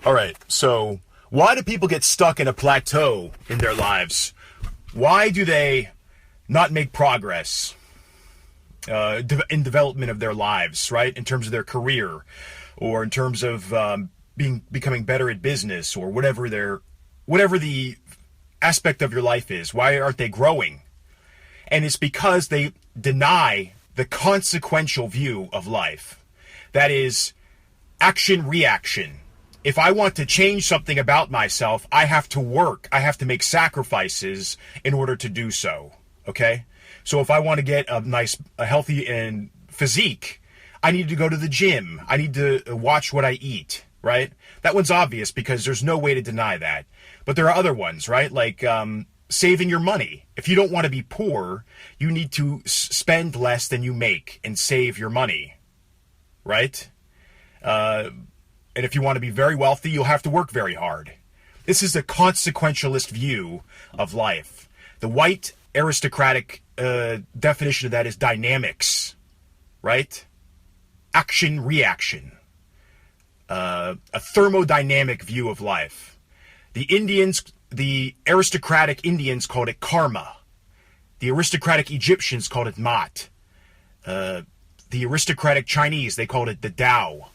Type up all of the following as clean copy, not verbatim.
All right, so why do people get stuck in a plateau in their lives? Why do they not make progress in development of their lives, right? In terms of their career, or in terms of becoming better at business, or whatever the aspect of your life is. Why aren't they growing? And it's because they deny the consequential view of life. That is, action-reaction. If I want to change something about myself, I have to work. I have to make sacrifices in order to do so. Okay? So if I want to get a healthy and physique, I need to go to the gym. I need to watch what I eat, right? That one's obvious because there's no way to deny that. But there are other ones, right? Like saving your money. If you don't want to be poor, you need to spend less than you make and save your money, right? And if you want to be very wealthy, you'll have to work very hard. This is a consequentialist view of life. The white aristocratic definition of that is dynamics, right? Action, reaction. A thermodynamic view of life. The aristocratic Indians called it karma. The aristocratic Egyptians called it mat. The aristocratic Chinese, they called it the Tao.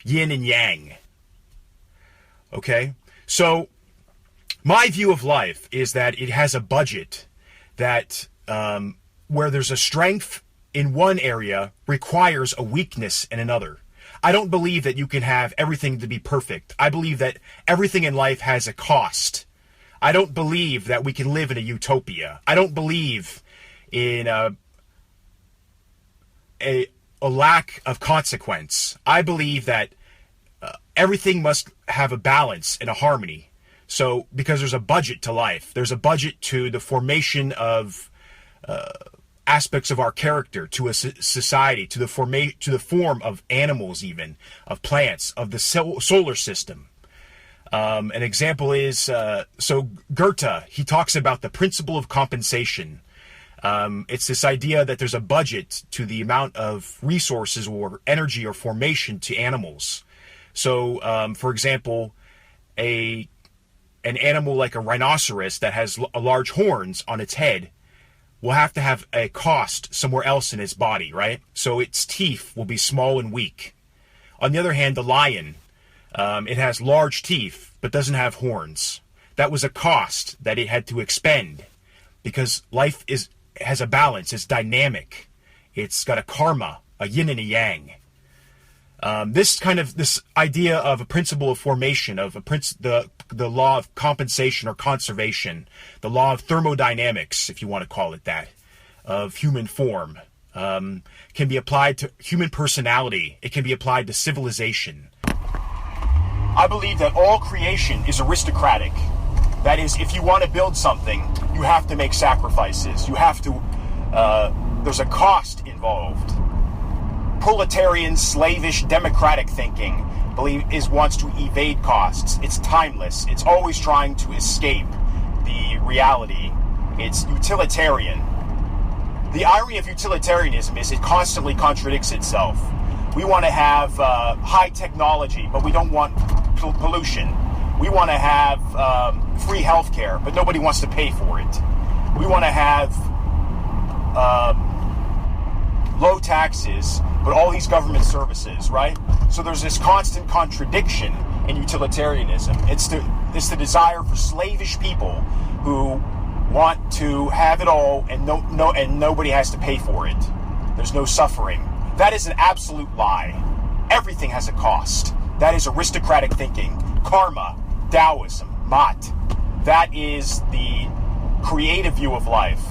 Yin and yang. Okay? So, my view of life is that it has a budget that, where there's a strength in one area requires a weakness in another. I don't believe that you can have everything to be perfect. I believe that everything in life has a cost. I don't believe that we can live in a utopia. I don't believe in a lack of consequence. I believe that everything must have a balance and a harmony. So, because there's a budget to life, there's a budget to the formation of aspects of our character, to a society, to the form of animals, even of plants, of the solar system. An example is so Goethe. He talks about the principle of compensation. It's this idea that there's a budget to the amount of resources or energy or formation to animals. So, for example, an animal like a rhinoceros that has large horns on its head will have to have a cost somewhere else in its body, right? So its teeth will be small and weak. On the other hand, the lion, it has large teeth but doesn't have horns. That was a cost that it had to expend because life has a balance. It's dynamic. It's got a karma, a yin and a yang. This idea of a principle of formation, of the law of compensation or conservation, the law of thermodynamics, if you want to call it that, of human form, can be applied to human personality. It can be applied to civilization. I believe that all creation is aristocratic. That is, if you want to build something, you have to make sacrifices. You have to, there's a cost involved. Proletarian, slavish, democratic thinking wants to evade costs. It's timeless. It's always trying to escape the reality. It's utilitarian. The irony of utilitarianism is it constantly contradicts itself. We want to have high technology, but we don't want pollution. We want to have free healthcare, but nobody wants to pay for it. We want to have low taxes, but all these government services, right? So there's this constant contradiction in utilitarianism. It's the desire for slavish people who want to have it all and nobody has to pay for it. There's no suffering. That is an absolute lie. Everything has a cost. That is aristocratic thinking. Karma, Taoism, mat. That is the creative view of life.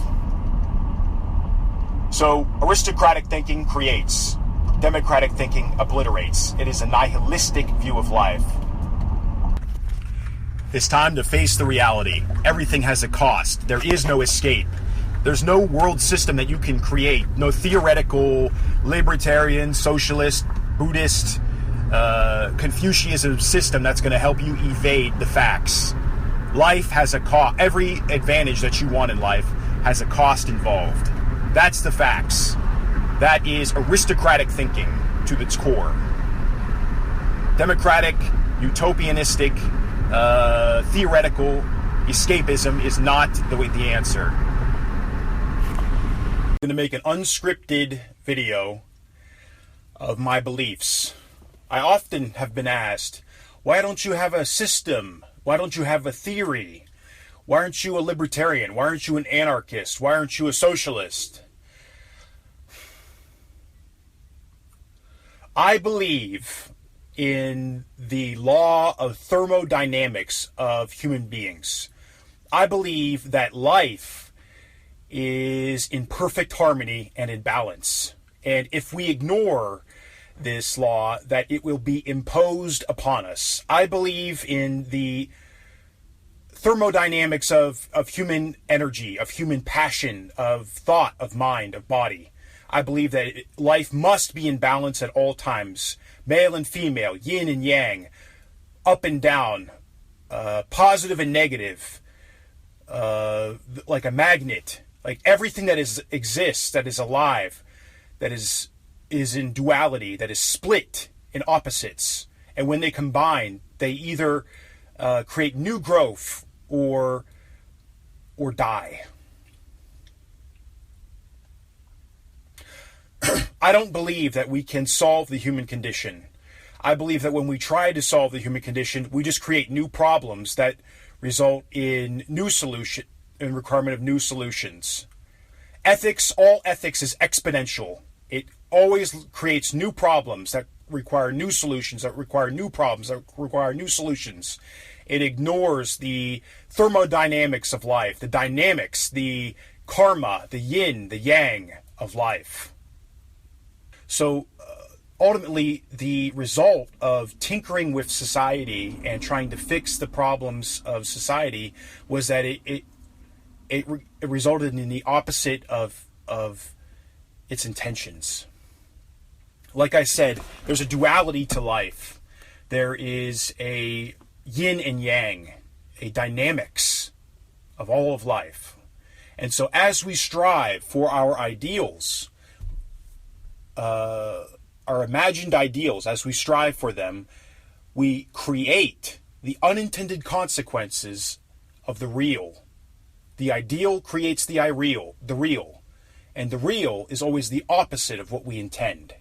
So aristocratic thinking creates. Democratic thinking obliterates. It is a nihilistic view of life. It's time to face the reality. Everything has a cost. There is no escape. There's no world system that you can create. No theoretical libertarian, socialist, Buddhist, Confucianism system that's going to help you evade the facts. Life has a cost. Every advantage that you want in life has a cost involved. That's the facts. That is aristocratic thinking to its core. Democratic, utopianistic, theoretical escapism is not the answer. I'm going to make an unscripted video of my beliefs. I often have been asked, why don't you have a system? Why don't you have a theory? Why aren't you a libertarian? Why aren't you an anarchist? Why aren't you a socialist? I believe in the law of thermodynamics of human beings. I believe that life is in perfect harmony and in balance. And if we ignore this law, that it will be imposed upon us. I believe in the thermodynamics of human energy, of human passion, of thought, of mind, of body. I believe that life must be in balance at all times. Male and female, yin and yang, up and down, positive and negative, like a magnet. Like everything that exists, that is alive, that is in duality, that is split in opposites. And when they combine, they either create new growth or die. I don't believe that we can solve the human condition. I believe that when we try to solve the human condition, we just create new problems that result in requirement of new solutions. All ethics is exponential. It always creates new problems that require new solutions, that require new problems, that require new solutions. It ignores the thermodynamics of life, the dynamics, the karma, the yin, the yang of life. So ultimately, the result of tinkering with society and trying to fix the problems of society was that it resulted in the opposite of its intentions. Like I said, there's a duality to life. There is a yin and yang, a dynamics of all of life. And so as we strive for our ideals, our imagined ideals, as we strive for them, we create the unintended consequences of the real. The ideal creates the real, and the real is always the opposite of what we intend.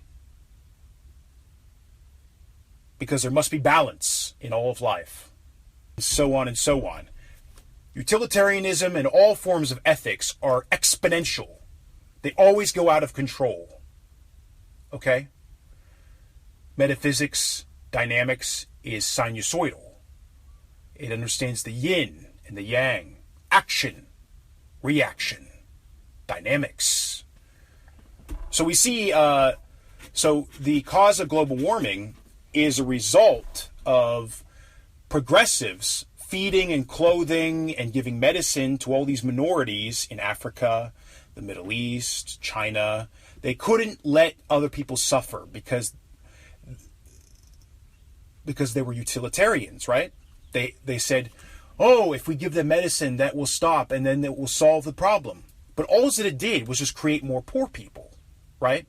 Because there must be balance in all of life, and so on and so on. Utilitarianism and all forms of ethics are exponential. They always go out of control. Okay? Metaphysics, dynamics is sinusoidal. It understands the yin and the yang, action, reaction, dynamics. So we see, so the cause of global warming is a result of progressives feeding and clothing and giving medicine to all these minorities in Africa, the Middle East, China. They couldn't let other people suffer because they were utilitarians, right? They said, oh, if we give them medicine, that will stop and then it will solve the problem. But all that it did was just create more poor people, right?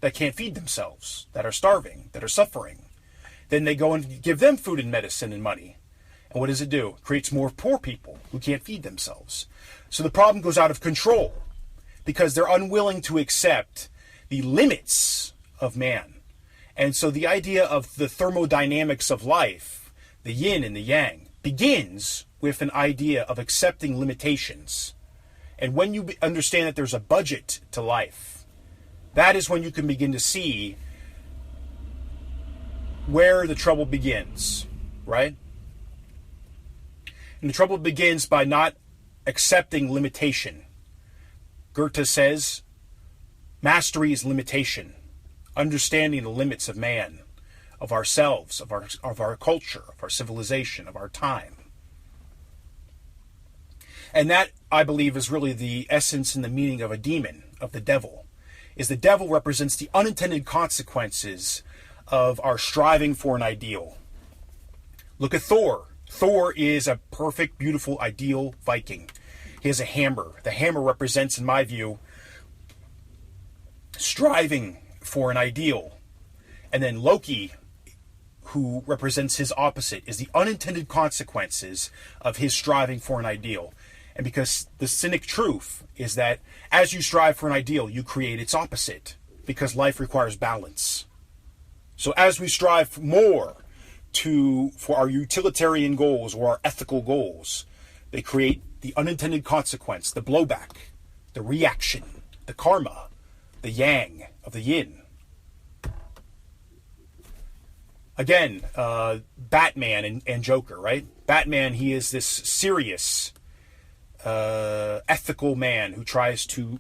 That can't feed themselves, that are starving, that are suffering. Then they go and give them food and medicine and money. And what does it do? It creates more poor people who can't feed themselves. So the problem goes out of control because they're unwilling to accept the limits of man. And so the idea of the thermodynamics of life, the yin and the yang, begins with an idea of accepting limitations. And when you understand that there's a budget to life, that is when you can begin to see where the trouble begins, right? And the trouble begins by not accepting limitation. Goethe says, mastery is limitation, understanding the limits of man, of ourselves, of our culture, of our civilization, of our time. And that, I believe, is really the essence and the meaning of a demon, of the devil. Is the devil represents the unintended consequences of our striving for an ideal. Look at Thor. Thor is a perfect, beautiful, ideal Viking. He has a hammer. The hammer represents, in my view, striving for an ideal. And then Loki who represents his opposite, is the unintended consequences of his striving for an ideal. And because the cynic truth is that as you strive for an ideal, you create its opposite, because life requires balance. So as we strive more for our utilitarian goals or our ethical goals, they create the unintended consequence, the blowback, the reaction, the karma, the yang of the yin. Again, Batman and Joker, right? Batman, he is this serious, ethical man who tries to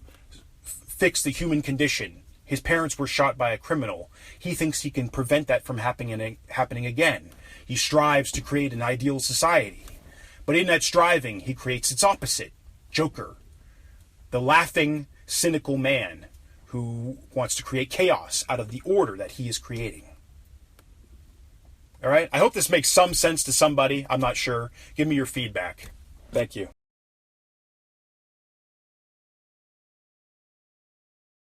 fix the human condition. His parents were shot by a criminal. He thinks he can prevent that from happening again. He strives to create an ideal society. But in that striving, he creates its opposite, Joker, the laughing, cynical man who wants to create chaos out of the order that he is creating. All right? I hope this makes some sense to somebody. I'm not sure. Give me your feedback. Thank you.